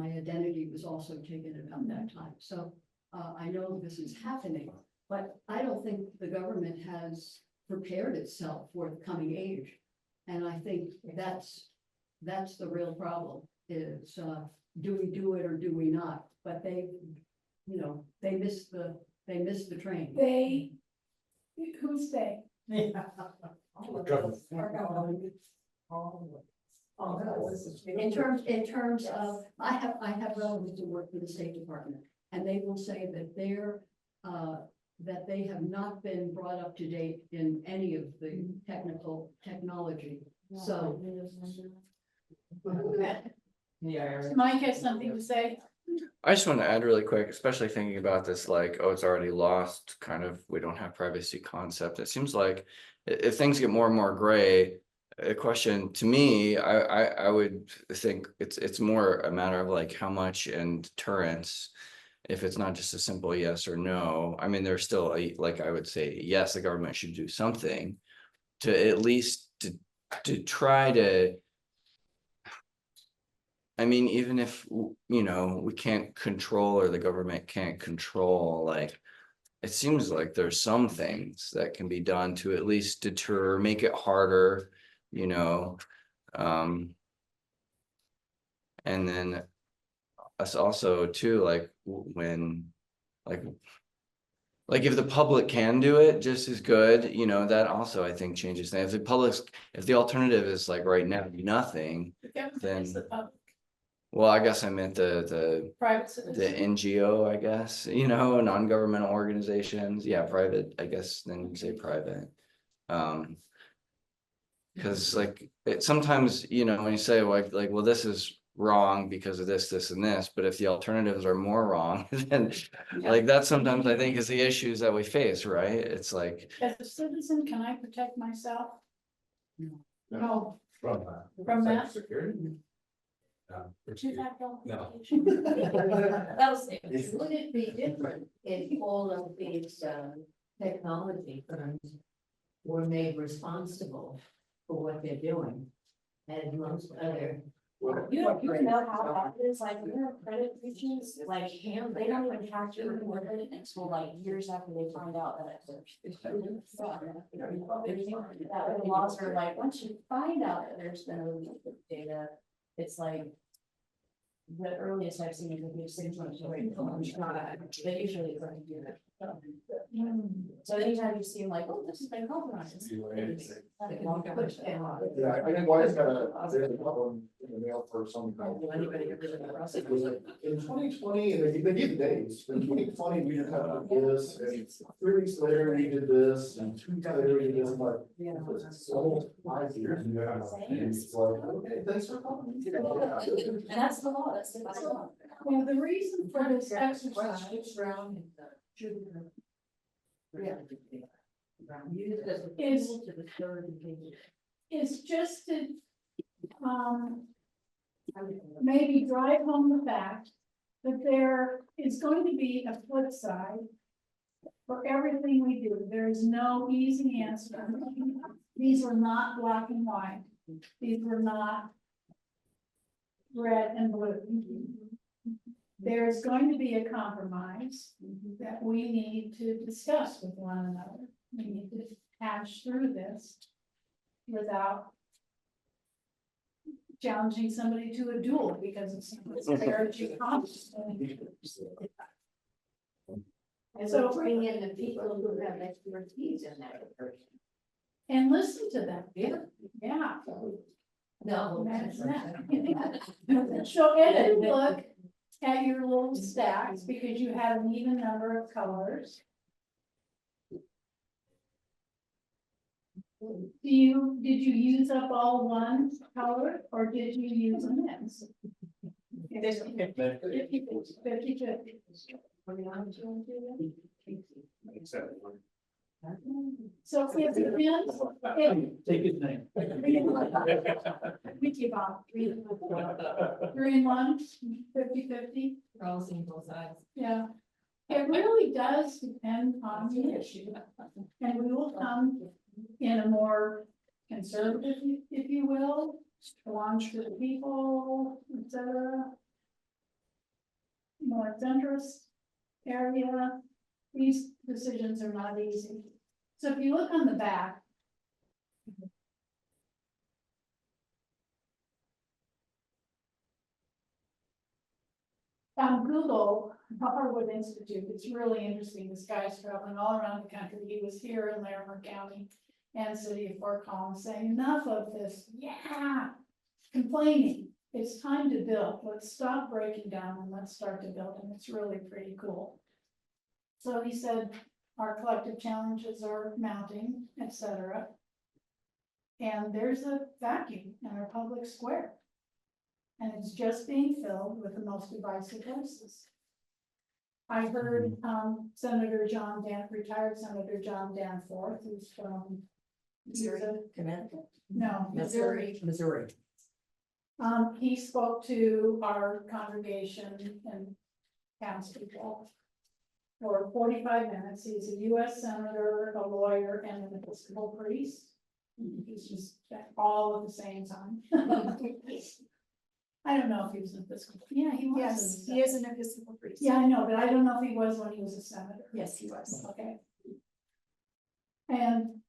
[SPEAKER 3] identity was also taken about that time. So I know this is happening, but I don't think the government has prepared itself for the coming age. And I think that's the real problem. is, do we do it or do we not? But they, you know, they missed the train.
[SPEAKER 1] They, who's they?
[SPEAKER 3] In terms of, I have relatives who work for the State Department, and they will say that that they have not been brought up to date in any of the technology, so.
[SPEAKER 1] Mike has something to say.
[SPEAKER 9] I just want to add really quick, especially thinking about this, like, oh, it's already lost, kind of, we don't have privacy concept. It seems like if things get more and more gray, a question to me, I would think it's more a matter of like how much and deterrence. If it's not just a simple yes or no, I mean, there's still like, I would say, yes, the government should do something to at least to try to. I mean, even if, you know, we can't control or the government can't control, like, it seems like there's some things that can be done to at least deter, make it harder, you know. And then us also too, like when, like if the public can do it just as good, you know, that also I think changes things. If the alternative is like right now, nothing,
[SPEAKER 1] The government
[SPEAKER 9] then.
[SPEAKER 1] is the public,
[SPEAKER 9] Well, I guess I meant the
[SPEAKER 1] private citizen.
[SPEAKER 9] NGO, I guess, you know, non-governmental organizations, yeah, private, I guess, then you say private. Cause like, sometimes, you know, when you say like, well, this is wrong because of this, and this, but if the alternatives are more wrong, then like, that sometimes I think is the issues that we face, right? It's like.
[SPEAKER 1] As a citizen, can I protect myself? No.
[SPEAKER 7] From that.
[SPEAKER 1] From that?
[SPEAKER 7] Security.
[SPEAKER 12] That was.
[SPEAKER 3] Would it be different if all of these technology firms were made responsible for what they're doing? As most other.
[SPEAKER 12] You know how that is, like, your credit breaches, like, they don't even have to report it until like years after they find out that it's. That the laws are like, once you find out that there's been a leak of data, it's like. The earliest I've seen is if you 6 months away from they usually is like a year. So anytime you see them like, oh, this has been compromised.
[SPEAKER 11] Yeah, I think Wyatt's got a problem in the mail for some. It was like in 2020, and they gave dates, in 2020, we did have this, and 3 weeks later, we did this, and 2 weeks later, we did this, but. It's almost 5 years. And it's like, okay, thanks for coming.
[SPEAKER 12] And that's the law, that's the law.
[SPEAKER 1] Well, the reason for this exercise is just to, maybe drive home the fact that there is going to be a flip side for everything we do. There is no easy answer. These are not black and white. These are not red and blue. There is going to be a compromise that we need to discuss with one another. We need to hash through this without challenging somebody to a duel because it's fair to compromise.
[SPEAKER 3] And so bring in the people who have expertise in that.
[SPEAKER 1] And listen to them. Yeah.
[SPEAKER 3] No.
[SPEAKER 1] That's that. So Ed, look at your little stacks because you have an even number of colors. Did you use up all one color or did you use a mix? 50-50. So if it ends,
[SPEAKER 7] Take his name.
[SPEAKER 1] we give off 3 and 1, 50-50.
[SPEAKER 12] We're all seeing both sides.
[SPEAKER 1] Yeah, it really does depend on the issue. And we will come in a more conservative, if you will, launch for the people, etc. More centrist area. These decisions are not easy. So if you look on the back, Google Harwood Institute, it's really interesting, this guy's traveling all around the country, he was here in Larimer County and city of Fort Collins saying, enough of this, yeah, complaining, it's time to build, let's stop breaking down and let's start to build, and it's really pretty cool. So he said, our collective challenges are mounting, etc. And there's a vacuum in our public square. And it's just being filled with the most divisive voices. I heard Senator John retired Senator John Danforth, who's from
[SPEAKER 3] Connecticut.
[SPEAKER 1] no, Missouri.
[SPEAKER 3] Missouri.
[SPEAKER 1] He spoke to our congregation and townspeople for 45 minutes. He's a US senator, a lawyer, and an Episcopal priest. He's just all at the same time. I don't know if he was an Episcopal. Yeah, he was.
[SPEAKER 8] Yes, he is an Episcopal priest.
[SPEAKER 1] Yeah, I know, but I don't know if he was when he was a senator.
[SPEAKER 8] Yes, he was.
[SPEAKER 1] Okay. And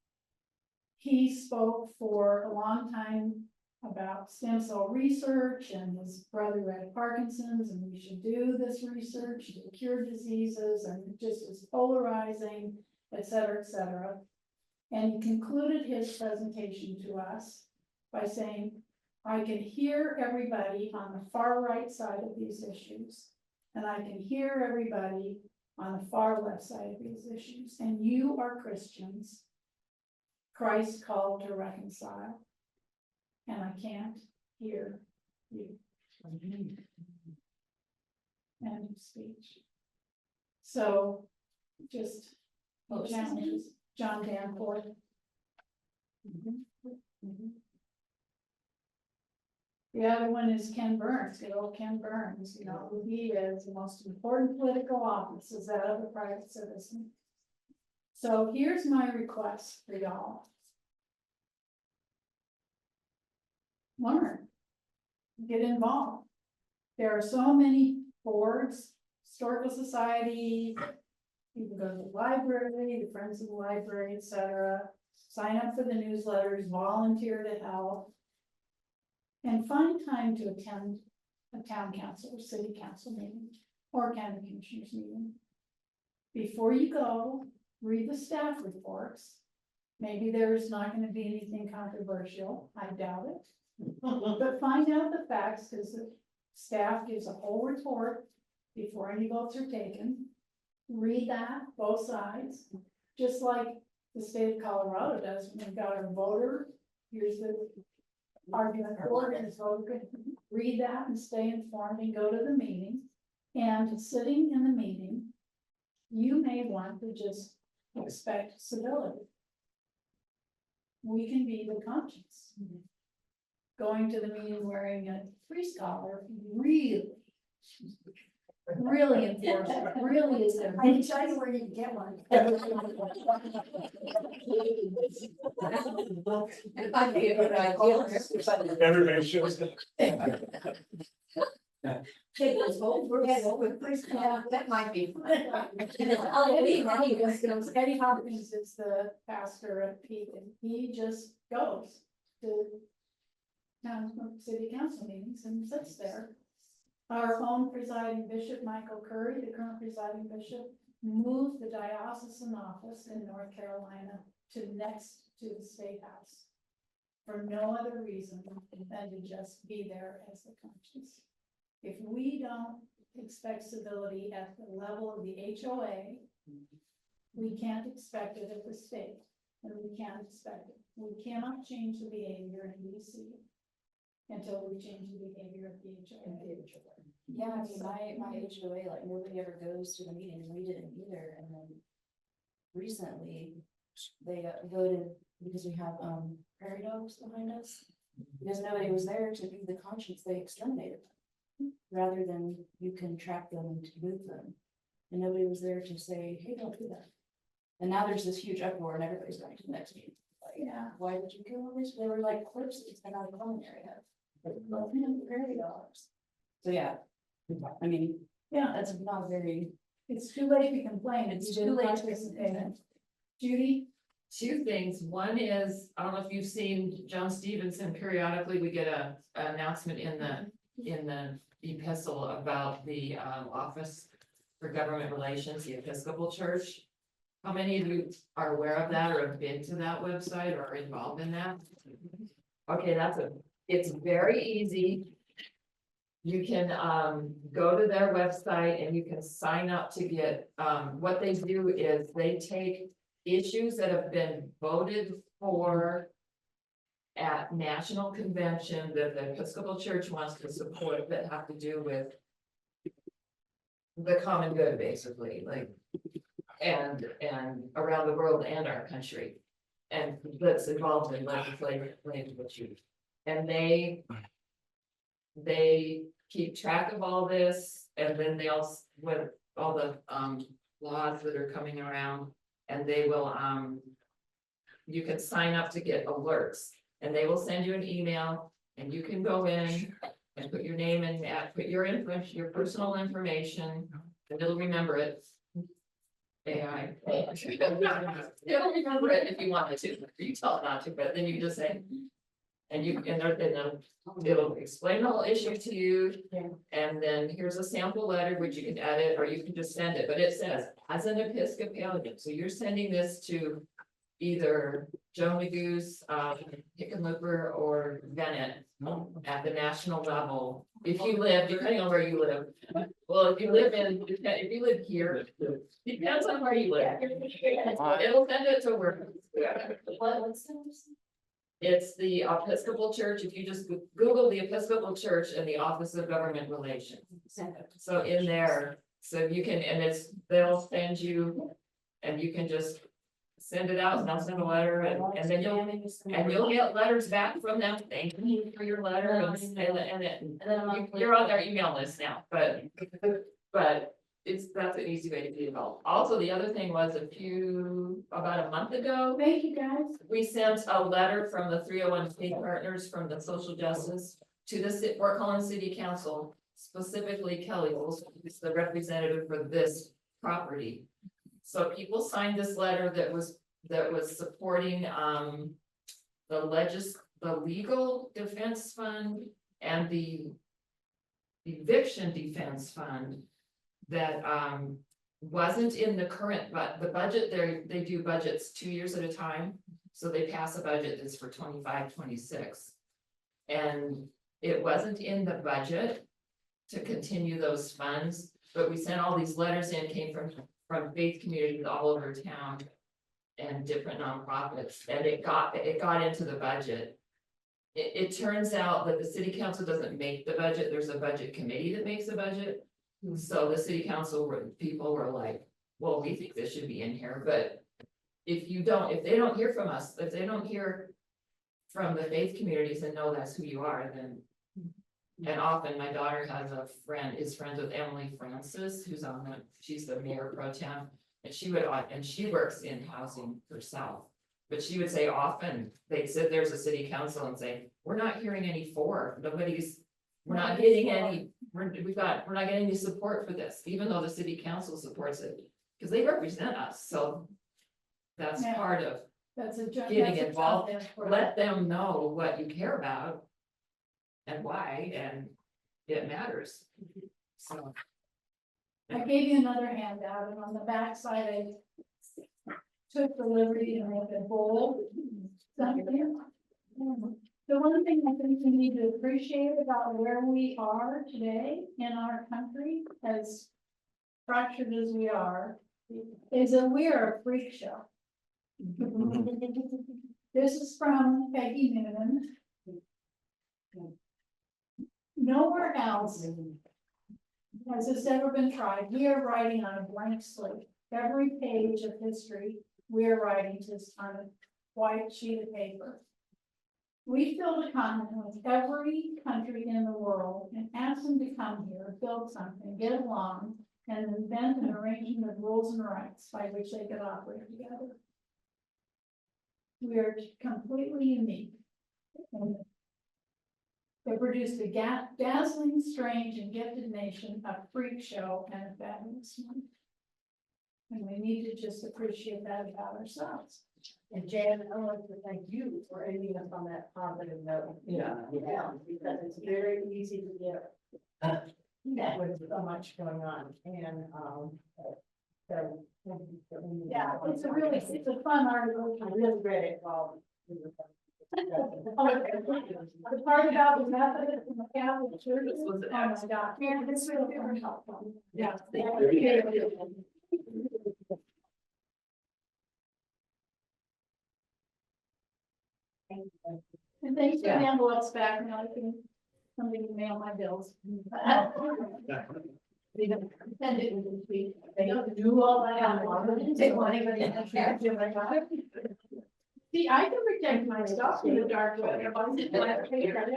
[SPEAKER 1] he spoke for a long time about stem cell research, and his brother had Parkinson's, and we should do this research to cure diseases, and it just was polarizing, et cetera, et cetera. And he concluded his presentation to us by saying, I can hear everybody on the far right side of these issues, and I can hear everybody on the far left side of these issues, and you are Christians. Christ called to reconcile, and I can't hear you. End of speech. So, just challenges John Danforth. The other one is Ken Burns, good old Ken Burns, you know, who he is, the most important political office is that of a private citizen. So here's my request for y'all. Learn, get involved. There are so many boards, historical society, you can go to the library, the Friends of the Library, etc. Sign up for the newsletters, volunteer to help. And find time to attend a town council or city council meeting or county commissioners meeting. Before you go, read the staff reports. Maybe there's not going to be anything controversial. I doubt it. But find out the facts, because the staff gives a whole report before any votes are taken. Read that, both sides, just like the state of Colorado does when they've got a voter. Here's the argument for it, so we could read that and stay informed and go to the meeting. And sitting in the meeting, you may want to just expect civility. We can be the conscience. Going to the meeting wearing a priest collar really enforced, really is.
[SPEAKER 8] I can tell you where you can get one.
[SPEAKER 5] It might be a good idea.
[SPEAKER 7] Everybody shows that.
[SPEAKER 5] That might be.
[SPEAKER 1] Eddie Hopkins is the pastor at Peak, and he just goes to town city council meetings and sits there. Our own presiding bishop, Michael Curry, the current presiding bishop, moved the diocesan office in North Carolina to next to the State House for no other reason than to just be there as the conscience. If we don't expect civility at the level of the HOA, we can't expect it at the state, and we can't expect it. We cannot change the behavior in DC until we change the behavior of the HOA.
[SPEAKER 12] Yeah, I mean, my HOA, like, nobody ever goes to the meeting, and we didn't either, and then recently, they voted, because we have, prairie dogs behind us, because nobody was there to be the conscience, they exterminated them, rather than you can trap them and move them, and nobody was there to say, hey, don't do that. And now there's this huge uproar, and everybody's going to the next meeting, like,
[SPEAKER 1] Yeah.
[SPEAKER 12] why did you kill all these? They were like corpses, they're not a common area. But prairie dogs. So yeah, I mean,
[SPEAKER 1] Yeah,
[SPEAKER 12] that's not very.
[SPEAKER 1] it's too late to complain, it's too late to participate. Judy?
[SPEAKER 13] Two things. One is, I don't know if you've seen John Stevenson, periodically we get a announcement in the epistle about the Office for Government Relations, the Episcopal Church. How many of you are aware of that or have been to that website or are involved in that? Okay, it's very easy. You can go to their website and you can sign up to get, what they do is they take issues that have been voted for at national convention that the Episcopal Church wants to support that have to do with the common good, basically, like, and around the world and our country. And that's involved in legislative issues. And they keep track of all this, and then they also, with all the laws that are coming around, and they will you can sign up to get alerts, and they will send you an email, and you can go in and put your name in, put your information, your personal information, and it'll remember it. AI. It'll remember it if you want it to, you tell it not to, but then you just say. And it'll explain the whole issue to you, and then here's a sample letter which you can edit, or you can just send it, but it says, as an Episcopalian, so you're sending this to either Joe Magoo's, Hickenlooper or Bennett at the national level. If you live, depending on where you live, well, if you live here, depends on where you live. It'll send it to where.
[SPEAKER 12] What's the?
[SPEAKER 13] It's the Episcopal Church. If you just Google the Episcopal Church and the Office of Government Relations. So in there, so you can, and they'll send you, and you can just send it out, and they'll send a letter, and then you'll get letters back from them, thanking you for your letter, and you're on their email list now, but that's an easy way to be involved. Also, the other thing was about a month ago,
[SPEAKER 1] Thank you, guys.
[SPEAKER 13] we sent a letter from the 301K partners from the social justice to the Fort Collins City Council, specifically Kelly, who's the representative for this property. So people signed this letter that was supporting the legal defense fund and the eviction defense fund that wasn't in the current, but the budget, they do budgets 2 years at a time. So they pass a budget that's for 25-26. And it wasn't in the budget to continue those funds, but we sent all these letters in, came from faith communities all over town and different nonprofits, and it got into the budget. It turns out that the city council doesn't make the budget, there's a budget committee that makes the budget. So the city council people were like, well, we think this should be in here, but if they don't hear from us, if they don't hear from the faith communities and know that's who you are, then. And often my daughter is friends with Emily Francis, she's the mayor pro tem, and she works in housing herself. But she would say often, they'd sit there's a city council and say, we're not hearing any we're not getting any, we're not getting any support for this, even though the city council supports it, because they represent us, so. That's
[SPEAKER 1] Yeah.
[SPEAKER 13] part of
[SPEAKER 1] Getting
[SPEAKER 13] getting involved, let them know what you care about. And why, and it matters, so.
[SPEAKER 1] I gave you another handout, and on the back side, I took the liberty to make a bold something. The one thing I think we need to appreciate about where we are today in our country, as fractured as we are, is that we are a freak show. This is from Peggy Noonan. Nowhere else has this ever been tried. We are writing on a blank slate. Every page of history, we are writing just on a white sheet of paper. We filled a continent with every country in the world and asked them to come here, build something, get along, and invent an arrangement of rules and rights by which they could operate together. We are completely unique. And they produced a dazzling, strange, and gifted nation, a freak show, and a fabulous one. And we need to just appreciate that about ourselves.
[SPEAKER 2] And Jan, I want to thank you for ending us on that positive note.
[SPEAKER 5] Yeah.
[SPEAKER 2] Because it's very easy to get With so much going on and, so.
[SPEAKER 1] Yeah, it's a fun article.
[SPEAKER 2] I really read it all.
[SPEAKER 1] The part about the Methodist and the Catholic Church, oh my God, man, this is really helpful. Yeah. And thanks for the envelopes back, now I can, somebody can mail my bills. They don't send it in this week, they don't do all that. They want anybody to check it, I got it. See, I can protect my stuff in the dark web. If I sit there, I pay for it.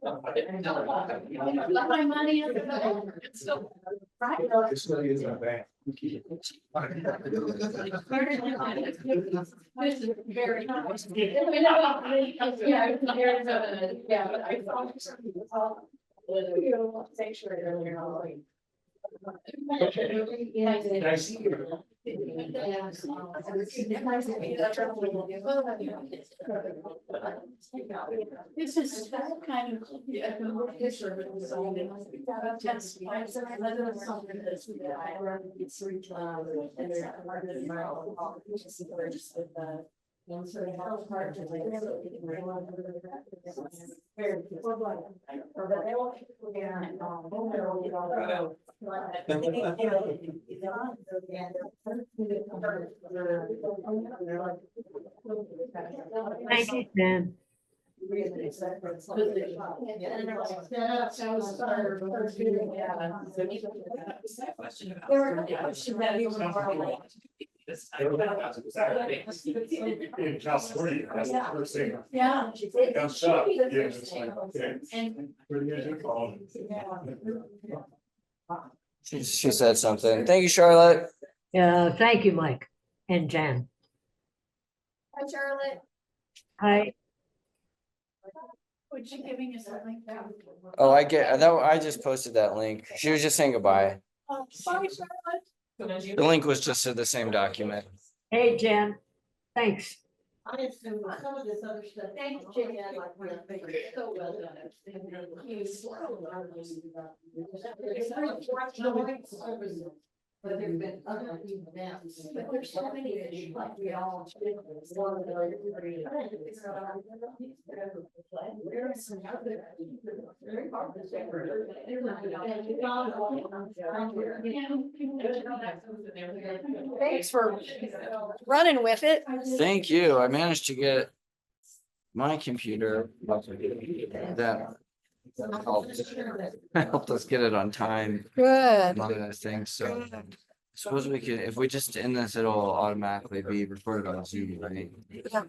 [SPEAKER 1] Let my money in the bank. It's still- Right.
[SPEAKER 7] It still is a bank.
[SPEAKER 1] This is very nice. Yeah, it's very good. Yeah, but I thought. Sanctuary earlier.
[SPEAKER 7] Nice to hear.
[SPEAKER 1] This is kind of.
[SPEAKER 10] Thank you, Jen.
[SPEAKER 1] There were questions that you were.
[SPEAKER 7] In California, that's the first thing.
[SPEAKER 1] Yeah.
[SPEAKER 7] Comes up, yeah, it's like, okay. Where do you guys call it?
[SPEAKER 9] She said something. Thank you, Charlotte.
[SPEAKER 10] Thank you, Mike and Jan.
[SPEAKER 1] Hi, Charlotte.
[SPEAKER 10] Hi.
[SPEAKER 1] Would you giving us a link down?
[SPEAKER 9] Oh, I get that. I just posted that link. She was just saying goodbye.
[SPEAKER 1] Sorry, Charlotte.
[SPEAKER 9] The link was just to the same document.
[SPEAKER 10] Hey, Jen. Thanks.
[SPEAKER 2] I assume some of this other stuff. Thank you, Jim. So well done. But there's been other events.
[SPEAKER 1] But there's so many that you like, we all.
[SPEAKER 3] Thanks for running with it.
[SPEAKER 9] Thank you. I managed to get my computer that helped us get it on time.
[SPEAKER 3] Good.
[SPEAKER 9] Among other things, so suppose we could, if we just end this, it'll automatically be recorded on Zoom, right?
[SPEAKER 3] Yeah.